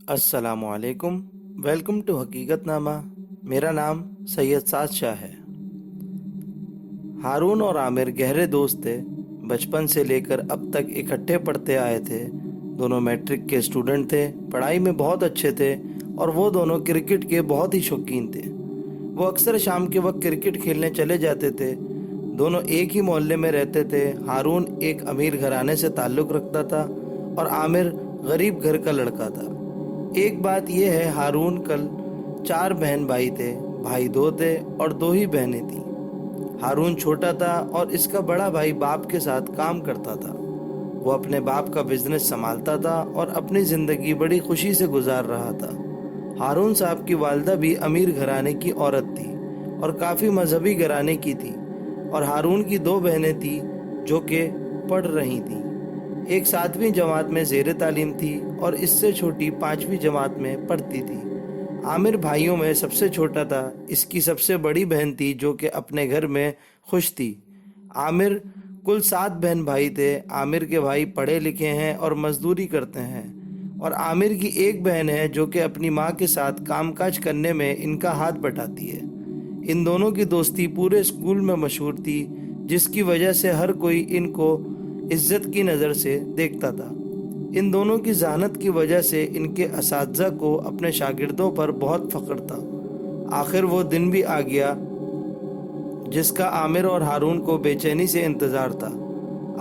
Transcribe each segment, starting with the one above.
अस्सलाम वालेकुम। Welcome to हकीकत नामा। मेरा नाम सैयद साद शाह है। हारून और आमिर गहरे दोस्त थे। बचपन से लेकर अब तक इकट्ठे पढ़ते आए थे। दोनों मैट्रिक के स्टूडेंट थे, पढ़ाई में बहुत अच्छे थे और वो दोनों क्रिकेट के बहुत ही शौकीन थे। वो अक्सर शाम के वक्त क्रिकेट खेलने चले जाते थे। दोनों एक ही मोहल्ले में रहते थे। हारून एक अमीर घराने से ताल्लुक़ रखता था और आमिर गरीब घर का लड़का था। एक बात यह है, हारून कल 4 बहन भाई थे। भाई 2 थे और 2 ही बहनें थीं। हारून छोटा था और इसका बड़ा भाई बाप के साथ काम करता था। वो अपने बाप का बिजनेस संभालता था और अपनी ज़िंदगी बड़ी खुशी से गुजार रहा था। हारून साहब की वालदा भी अमीर घराने की औरत थी और काफ़ी मजहबी घराने की थी। और हारून की 2 बहनें थीं जो कि पढ़ रही थीं। एक 7वीं जमात में ज़ेर तालीम थी और इससे छोटी 5वीं जमात में पढ़ती थी। आमिर भाइयों में सबसे छोटा था। इसकी सबसे बड़ी बहन थी जो कि अपने घर में खुश थी। आमिर कुल 7 बहन भाई थे। आमिर के भाई पढ़े लिखे हैं और मजदूरी करते हैं और आमिर की एक बहन है जो कि अपनी माँ के साथ कामकाज करने में इनका हाथ बटाती है। इन दोनों की दोस्ती पूरे स्कूल में मशहूर थी, जिसकी वजह से हर कोई इनको इज्जत की नज़र से देखता था। इन दोनों की जहानत की वजह से इनके असातिज़ा को अपने शागिर्दों पर बहुत फ़ख्र था। आखिर वो दिन भी आ गया जिसका आमिर और हारून को बेचैनी से इंतज़ार था।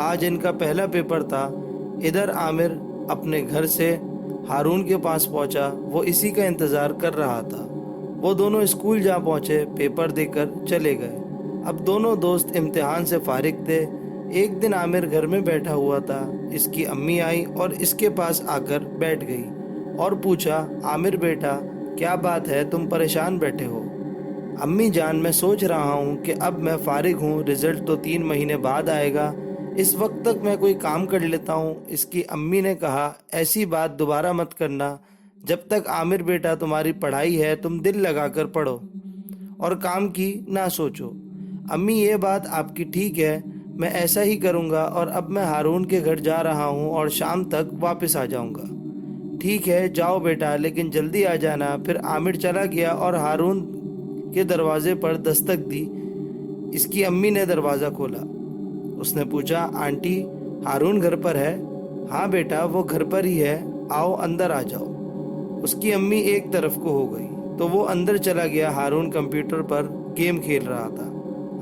आज इनका पहला पेपर था। इधर आमिर अपने घर से हारून के पास पहुंचा। वो इसी का इंतज़ार कर रहा था। वो दोनों स्कूल जा पहुंचे, पेपर देकर चले गए। अब दोनों दोस्त इम्तिहान से फारिग थे। एक दिन आमिर घर में बैठा हुआ था। इसकी अम्मी आई और इसके पास आकर बैठ गई और पूछा, आमिर बेटा क्या बात है, तुम परेशान बैठे हो? अम्मी जान, मैं सोच रहा हूँ कि अब मैं फारिग हूँ, रिज़ल्ट तो 3 महीने बाद आएगा, इस वक्त तक मैं कोई काम कर लेता हूँ। इसकी अम्मी ने कहा, ऐसी बात दोबारा मत करना। जब तक आमिर बेटा तुम्हारी पढ़ाई है तुम दिल लगाकर पढ़ो और काम की ना सोचो। अम्मी ये बात आपकी ठीक है, मैं ऐसा ही करूँगा और अब मैं हारून के घर जा रहा हूँ और शाम तक वापस आ जाऊँगा। ठीक है जाओ बेटा, लेकिन जल्दी आ जाना। फिर आमिर चला गया और हारून के दरवाजे पर दस्तक दी। इसकी अम्मी ने दरवाज़ा खोला। उसने पूछा, आंटी हारून घर पर है? हाँ बेटा वो घर पर ही है, आओ अंदर आ जाओ। उसकी अम्मी एक तरफ को हो गई तो वो अंदर चला गया। हारून कंप्यूटर पर गेम खेल रहा था।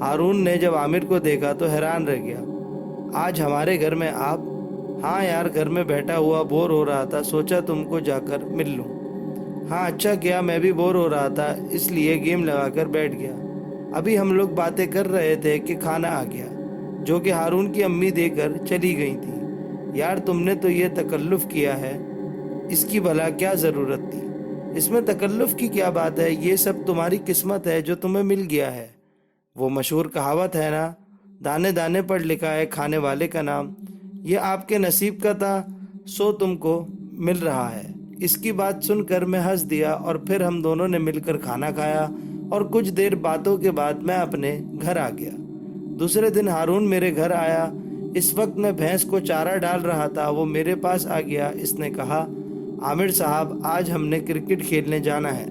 हारून ने जब आमिर को देखा तो हैरान रह गया। आज हमारे घर में आप? हाँ यार, घर में बैठा हुआ बोर हो रहा था, सोचा तुमको जाकर मिल लूँ। हाँ अच्छा किया, मैं भी बोर हो रहा था इसलिए गेम लगाकर बैठ गया। अभी हम लोग बातें कर रहे थे कि खाना आ गया, जो कि हारून की अम्मी देकर चली गई थी। यार तुमने तो ये तकल्लुफ़ किया है, इसकी भला क्या ज़रूरत थी? इसमें तकल्लुफ़ की क्या बात है, ये सब तुम्हारी किस्मत है जो तुम्हें मिल गया है। वो मशहूर कहावत है ना, दाने दाने पर लिखा है खाने वाले का नाम। ये आपके नसीब का था सो तुमको मिल रहा है। इसकी बात सुनकर मैं हंस दिया और फिर हम दोनों ने मिलकर खाना खाया और कुछ देर बातों के बाद मैं अपने घर आ गया। दूसरे दिन हारून मेरे घर आया। इस वक्त मैं भैंस को चारा डाल रहा था। वो मेरे पास आ गया। इसने कहा, आमिर साहब आज हमने क्रिकेट खेलने जाना है,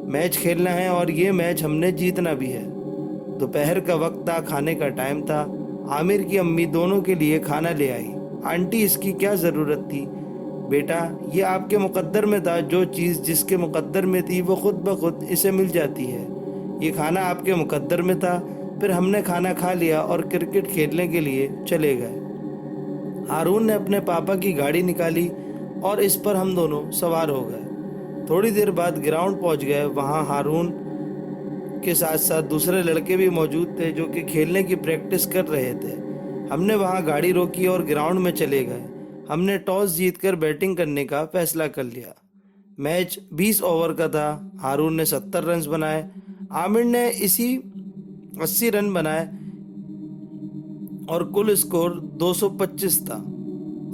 मैच खेलना है और ये मैच हमने जीतना भी है। दोपहर का वक्त था, खाने का टाइम था। आमिर की अम्मी दोनों के लिए खाना ले आई। आंटी इसकी क्या ज़रूरत थी? बेटा ये आपके मुकद्दर में था, जो चीज़ जिसके मुकद्दर में थी वो खुद ब खुद इसे मिल जाती है। ये खाना आपके मुकद्दर में था। फिर हमने खाना खा लिया और क्रिकेट खेलने के लिए चले गए। हारून ने अपने पापा की गाड़ी निकाली और इस पर हम दोनों सवार हो गए। थोड़ी देर बाद ग्राउंड पहुंच गए। वहां हारून के साथ साथ दूसरे लड़के भी मौजूद थे जो कि खेलने की प्रैक्टिस कर रहे थे। हमने वहां गाड़ी रोकी और ग्राउंड में चले गए। हमने टॉस जीतकर बैटिंग करने का फैसला कर लिया। मैच 20 ओवर का था। हारून ने 70 रन बनाए, आमिर ने इसी 80 रन बनाए और कुल स्कोर 225 था।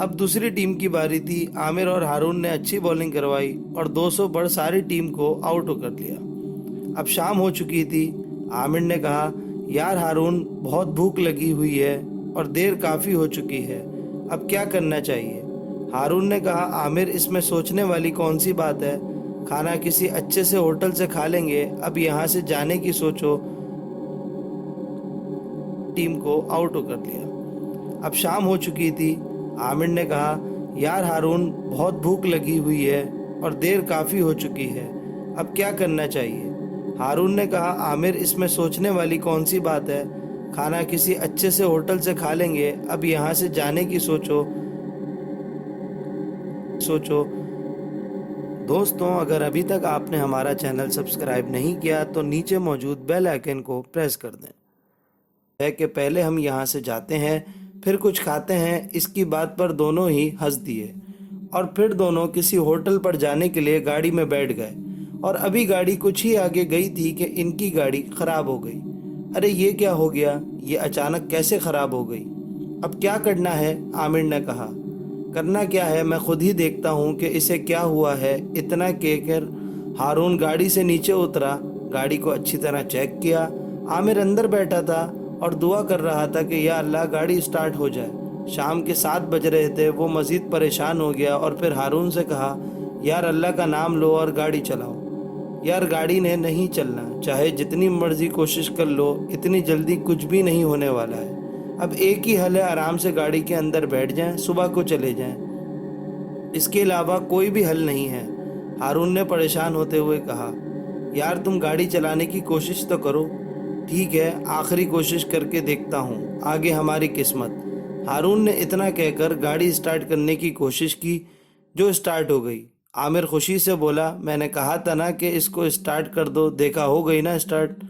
अब दूसरी टीम की बारी थी। आमिर और हारून ने अच्छी बॉलिंग करवाई और 200 पर सारी टीम को आउट कर लिया। अब शाम हो चुकी थी। आमिर ने कहा, यार हारून बहुत भूख लगी हुई है और देर काफ़ी हो चुकी है, अब क्या करना चाहिए? ہارون نے کہا عامر اس میں سوچنے والی کون سی بات ہے، کھانا کسی اچھے سے ہوٹل سے کھا لیں گے، اب یہاں سے جانے کی سوچو۔ ٹیم کو آؤٹ کر لیا۔ اب شام ہو چکی تھی۔ عامر نے کہا یار ہارون بہت بھوک لگی ہوئی ہے اور دیر کافی ہو چکی ہے، اب کیا کرنا چاہیے؟ ہارون نے کہا عامر اس میں سوچنے والی کون سی بات ہے، کھانا کسی اچھے سے ہوٹل سے کھا لیں گے، اب یہاں سے جانے کی سوچو۔ دوستوں اگر ابھی تک آپ نے ہمارا چینل سبسکرائب نہیں کیا تو نیچے موجود بیل آئیکن کو پریس کر دیں۔ ہے کہ پہلے ہم یہاں سے جاتے ہیں پھر کچھ کھاتے ہیں۔ اس کی بات پر دونوں ہی ہنس دیے اور پھر دونوں کسی ہوٹل پر جانے کے لیے گاڑی میں بیٹھ گئے، اور ابھی گاڑی کچھ ہی آگے گئی تھی کہ ان کی گاڑی خراب ہو گئی۔ ارے یہ کیا ہو گیا، یہ اچانک کیسے خراب ہو گئی؟ اب کیا کرنا ہے؟ عامر نے کہا کرنا کیا ہے، میں خود ہی دیکھتا ہوں کہ اسے کیا ہوا ہے۔ اتنا کہہ کر ہارون گاڑی سے نیچے اترا، گاڑی کو اچھی طرح چیک کیا۔ عامر اندر بیٹھا تھا اور دعا کر رہا تھا کہ یا اللہ گاڑی سٹارٹ ہو جائے۔ شام کے 7 بج رہے تھے، وہ مزید پریشان ہو گیا اور پھر ہارون سے کہا یار اللہ کا نام لو اور گاڑی چلاؤ۔ یار گاڑی نے نہیں چلنا، چاہے جتنی مرضی کوشش کر لو، اتنی جلدی کچھ بھی نہیں ہونے والا ہے۔ اب ایک ہی حل ہے، آرام سے گاڑی کے اندر بیٹھ جائیں، صبح کو چلے جائیں، اس کے علاوہ کوئی بھی حل نہیں ہے۔ ہارون نے پریشان ہوتے ہوئے کہا یار تم گاڑی چلانے کی کوشش تو کرو۔ ٹھیک ہے آخری کوشش کر کے دیکھتا ہوں، آگے ہماری قسمت۔ ہارون نے اتنا کہہ کر گاڑی سٹارٹ کرنے کی کوشش کی، جو سٹارٹ ہو گئی۔ عامر خوشی سے بولا میں نے کہا تھا نا کہ اس کو سٹارٹ کر دو، دیکھا ہو گئی نا سٹارٹ۔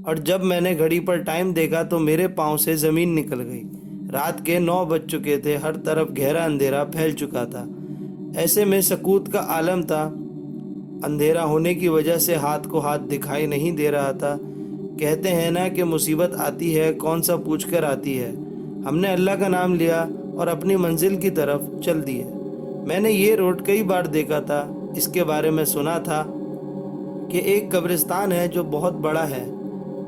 اور جب میں نے گھڑی پر ٹائم دیکھا تو میرے پاؤں سے زمین نکل گئی۔ رات کے 9 بج چکے تھے، ہر طرف گہرا اندھیرا پھیل چکا تھا، ایسے میں سکوت کا عالم تھا۔ اندھیرا ہونے کی وجہ سے ہاتھ کو ہاتھ دکھائی نہیں دے رہا تھا۔ کہتے ہیں نا کہ مصیبت آتی ہے کون سا پوچھ کر آتی ہے۔ ہم نے اللہ کا نام لیا اور اپنی منزل کی طرف چل دیے۔ میں نے یہ روڈ کئی بار دیکھا تھا، اس کے بارے میں سنا تھا کہ ایک قبرستان ہے جو بہت بڑا ہے،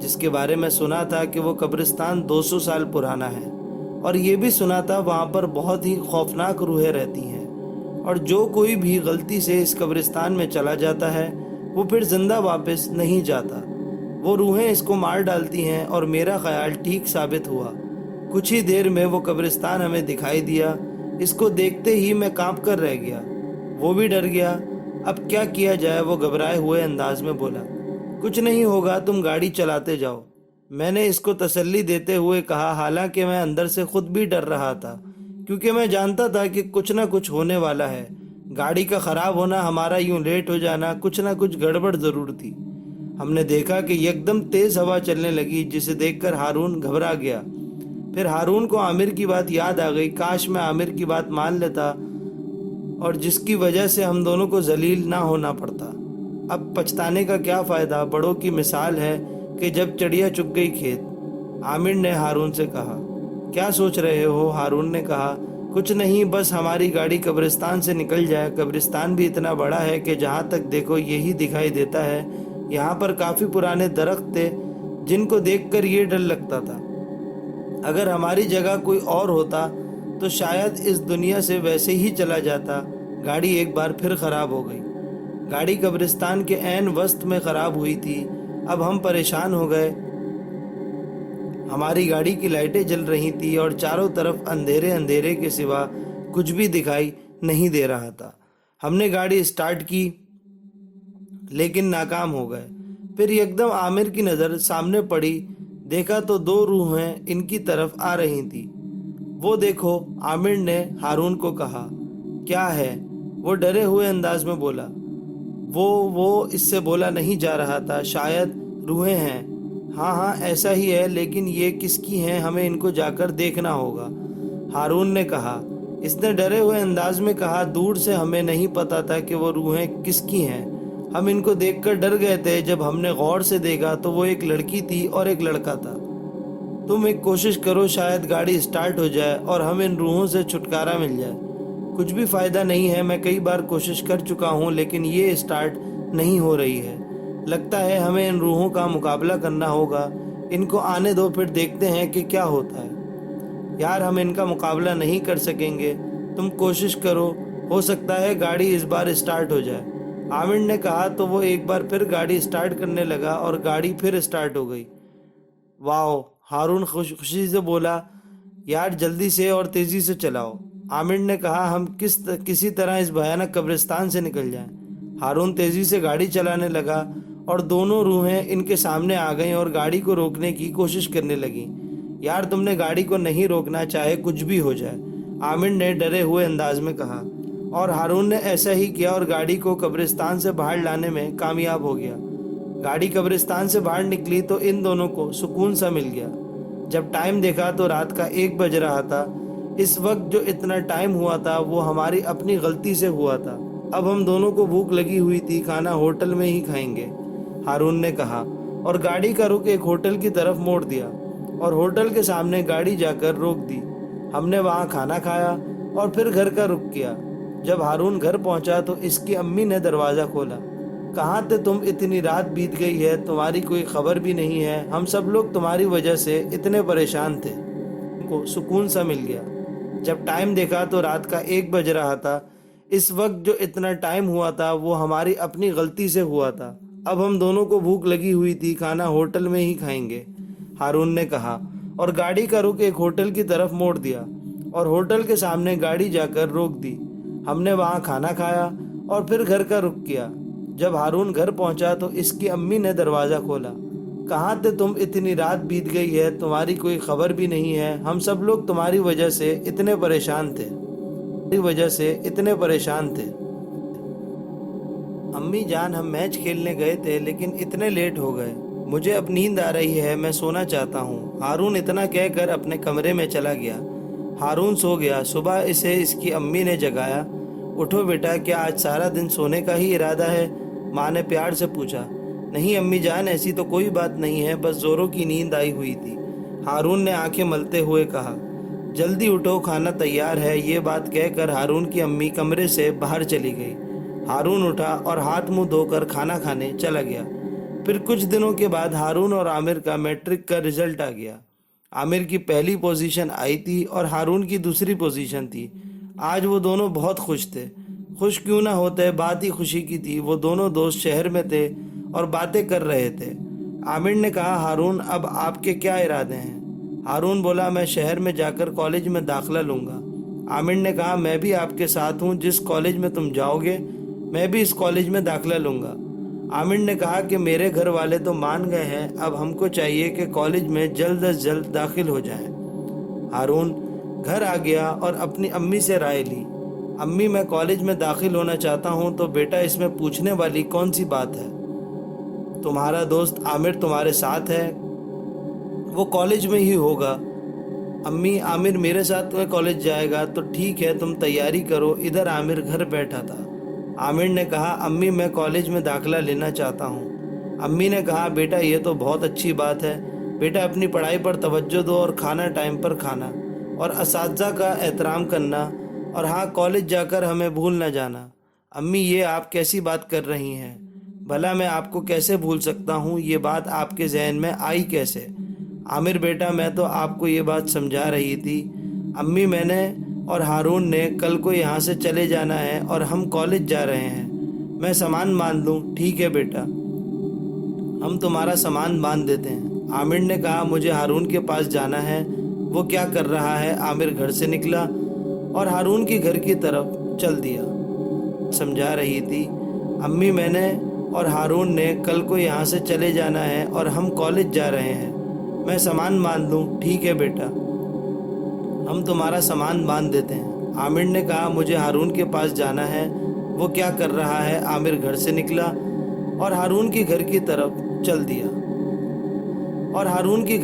جس کے بارے میں سنا تھا کہ وہ قبرستان 200 سال پرانا ہے، اور یہ بھی سنا تھا وہاں پر بہت ہی خوفناک روحیں رہتی ہیں، اور جو کوئی بھی غلطی سے اس قبرستان میں چلا جاتا ہے وہ پھر زندہ واپس نہیں جاتا۔ وہ روحیں اس کو مار ڈالتی ہیں، اور میرا خیال ٹھیک ثابت ہوا۔ کچھ ہی دیر میں وہ قبرستان ہمیں دکھائی دیا، اس کو دیکھتے ہی میں کانپ کر رہ گیا، وہ بھی ڈر گیا۔ اب کیا کیا جائے؟ وہ گھبرائے ہوئے انداز میں بولا کچھ نہیں ہوگا، تم گاڑی چلاتے جاؤ۔ میں نے اس کو تسلی دیتے ہوئے کہا، حالانکہ میں اندر سے خود بھی ڈر رہا تھا، کیونکہ میں جانتا تھا کہ کچھ نہ کچھ ہونے والا ہے۔ گاڑی کا خراب ہونا، ہمارا یوں لیٹ ہو جانا، کچھ نہ کچھ گڑبڑ ضرور تھی۔ ہم نے دیکھا کہ یکدم تیز ہوا چلنے لگی، جسے دیکھ کر ہارون گھبرا گیا۔ پھر ہارون کو عامر کی بات یاد آ گئی، کاش میں عامر کی بات مان لیتا، اور جس کی وجہ سے ہم دونوں کو ذلیل نہ ہونا پڑتا۔ اب پچھتانے کا کیا فائدہ؟ بڑوں کی مثال ہے کہ جب چڑیا چگ گئی کھیت۔ عامر نے ہارون سے کہا کیا سوچ رہے ہو؟ ہارون نے کہا کچھ نہیں، بس ہماری گاڑی قبرستان سے نکل جائے۔ قبرستان بھی اتنا بڑا ہے کہ جہاں تک دیکھو یہی دکھائی دیتا ہے۔ یہاں پر کافی پرانے درخت تھے جن کو دیکھ کر یہ ڈر لگتا تھا۔ اگر ہماری جگہ کوئی اور ہوتا تو شاید اس دنیا سے ویسے ہی چلا جاتا۔ گاڑی ایک بار پھر خراب ہو گئی۔ گاڑی قبرستان کے عین وسط میں خراب ہوئی تھی۔ اب ہم پریشان ہو گئے۔ ہماری گاڑی کی لائٹیں جل رہی تھی اور چاروں طرف اندھیرے اندھیرے کے سوا کچھ بھی دکھائی نہیں دے رہا تھا۔ ہم نے گاڑی سٹارٹ کی لیکن ناکام ہو گئے۔ پھر یکدم عامر کی نظر سامنے پڑی، دیکھا تو 2 روحیں ان کی طرف آ رہی تھیں۔ وہ دیکھو، عامر نے ہارون کو کہا۔ کیا ہے؟ وہ ڈرے ہوئے انداز میں بولا۔ وہ اس سے بولا نہیں جا رہا تھا۔ شاید روحیں ہیں۔ ہاں ایسا ہی ہے، لیکن یہ کس کی ہیں؟ ہمیں ان کو جا کر دیکھنا ہوگا، ہارون نے کہا۔ اس نے ڈرے ہوئے انداز میں کہا، دور سے ہمیں نہیں پتا تھا کہ وہ روحیں کس کی ہیں۔ ہم ان کو دیکھ کر ڈر گئے تھے۔ جب ہم نے غور سے دیکھا تو وہ ایک لڑکی تھی اور ایک لڑکا تھا۔ تم ایک کوشش کرو، شاید گاڑی سٹارٹ ہو جائے اور ہمیں ان روحوں سے چھٹکارا مل جائے۔ کچھ بھی فائدہ نہیں ہے، میں کئی بار کوشش کر چکا ہوں لیکن یہ سٹارٹ نہیں ہو رہی ہے۔ لگتا ہے ہمیں ان روحوں کا مقابلہ کرنا ہوگا۔ ان کو آنے دو، پھر دیکھتے ہیں کہ کیا ہوتا ہے۔ یار ہم ان کا مقابلہ نہیں کر سکیں گے، तुम कोशिश करो, हो सकता है गाड़ी इस बार स्टार्ट हो जाए। आमिर ने कहा तो वो एक बार फिर गाड़ी स्टार्ट करने लगा और गाड़ी फिर स्टार्ट हो गई। वाह! हारून खुशी से बोला, यार जल्दी से और तेजी से चलाओ। आमिर ने कहा, हम किसी तरह इस भयानक कब्रिस्तान से निकल जाएं। हारून तेजी से गाड़ी चलाने लगा और दोनों रूहें इनके सामने आ गईं और गाड़ी को रोकने की कोशिश करने लगीं। यार तुमने गाड़ी को नहीं रोकना, चाहे कुछ भी हो जाए, आमिर ने डरे हुए अंदाज में कहा। और हारून ने ऐसा ही किया और गाड़ी को कब्रिस्तान से बाहर लाने में कामयाब हो गया। गाड़ी कब्रिस्तान से बाहर निकली तो इन दोनों को सुकून सा मिल गया। जब टाइम देखा तो रात का 1 बज रहा था। इस वक्त जो इतना टाइम हुआ था वो हमारी अपनी गलती से हुआ था। अब हम दोनों को भूख लगी हुई थी, खाना होटल में ही खाएंगे, हारून ने कहा और गाड़ी का रुख एक होटल की तरफ मोड़ दिया और होटल के सामने गाड़ी जाकर रोक दी। हमने वहाँ खाना खाया और फिर घर का रुख किया। जब हारून घर पहुंचा तो इसकी अम्मी ने दरवाज़ा खोला। कहाँ थे तुम? इतनी रात बीत गई है, तुम्हारी कोई खबर भी नहीं है। हम सब लोग तुम्हारी वजह से इतने परेशान थे। को सुकून सा मिल गया। जब टाइम देखा तो रात का 1 बज रहा था। इस वक्त जो इतना टाइम हुआ था वो हमारी अपनी गलती से हुआ था। अब हम दोनों को भूख लगी हुई थी, खाना होटल में ही खाएंगे, हारून ने कहा और गाड़ी का रुख एक होटल की तरफ मोड़ दिया और होटल के सामने गाड़ी जाकर रोक दी। हमने वहाँ खाना खाया और फिर घर का रुख किया। जब हारून घर पहुंचा तो इसकी अम्मी ने दरवाज़ा खोला। कहाँ थे तुम? इतनी रात बीत गई है, तुम्हारी कोई खबर भी नहीं है। हम सब लोग तुम्हारी वजह से इतने परेशान थे। अम्मी जान, हम मैच खेलने गए थे लेकिन इतने लेट हो गए। मुझे अब नींद आ रही है, मैं सोना चाहता हूँ। हारून इतना कहकर अपने कमरे में चला गया। हारून सो गया। सुबह इसे इसकी अम्मी ने जगाया। उठो बेटा, क्या आज सारा दिन सोने का ही इरादा है? माँ ने प्यार से पूछा। नहीं अम्मी जान, ऐसी तो कोई बात नहीं है, बस जोरों की नींद आई हुई थी, हारून ने आंखें मलते हुए कहा। जल्दी उठो, खाना तैयार है। ये बात कहकर हारून की अम्मी कमरे से बाहर चली गई। हारून उठा और हाथ मुंह धोकर खाना खाने चला गया। फिर कुछ दिनों के बाद हारून और आमिर का मैट्रिक का रिजल्ट आ गया। आमिर की पहली पोजीशन आई थी और हारून की दूसरी पोजीशन थी। आज वो दोनों बहुत खुश थे। खुश क्यों ना होते, बात ही खुशी की थी। वो दोनों दोस्त शहर में थे और बातें कर रहे थे। आमिर ने कहा, हारून अब आपके क्या इरादे हैं? हारून बोला, मैं शहर में जाकर कॉलेज में दाखिला लूँगा। आमिर ने कहा, मैं भी आपके साथ हूँ। जिस कॉलेज में तुम जाओगे मैं भी इस कॉलेज में दाखिला लूँगा। आमिर ने कहा कि मेरे घर वाले तो मान गए हैं, अब हमको चाहिए कि कॉलेज में जल्द अज जल्द दाखिल हो जाएं। हारून घर आ गया और अपनी अम्मी से राय ली। अम्मी, मैं कॉलेज में दाखिल होना चाहता हूँ। तो बेटा, इसमें पूछने वाली कौन सी बात है? तुम्हारा दोस्त आमिर तुम्हारे साथ है, वो कॉलेज में ही होगा। अम्मी, आमिर मेरे साथ में कॉलेज जाएगा तो ठीक है, तुम तैयारी करो। इधर आमिर घर बैठा था। आमिर ने कहा, अम्मी मैं कॉलेज में दाखिला लेना चाहता हूँ। अम्मी ने कहा, बेटा ये तो बहुत अच्छी बात है। बेटा अपनी पढ़ाई पर तवज्जो दो और खाना टाइम पर खाना और असातिज़ा का एहतराम करना, और हाँ, कॉलेज जाकर हमें भूल न जाना। अम्मी, ये आप कैसी बात कर रही हैं? भला मैं आपको कैसे भूल सकता हूँ? ये बात आपके जहन में आई कैसे? आमिर बेटा, मैं तो आपको ये बात समझा रही थी। अम्मी, मैंने और हारून ने कल को यहाँ से चले जाना है और हम कॉलेज जा रहे हैं। मैं सामान बांध लूँ? ठीक है बेटा, हम तुम्हारा सामान बांध देते हैं। आमिर ने कहा, मुझे हारून के पास जाना है, वो क्या कर रहा है? आमिर घर से निकला और हारून के घर की तरफ चल दिया। समझा रही थी, अम्मी मैंने और हारून ने कल को यहाँ से चले जाना है और हम कॉलेज जा रहे हैं। मैं सामान बांध लूँ? ठीक है बेटा, हम तुम्हारा सामान बांध देते हैं। आमिर ने कहा, मुझे हारून के पास जाना है, वो क्या कर रहा है? आमिर घर से निकला और हारून के घर की तरफ चल दिया और हारून के घर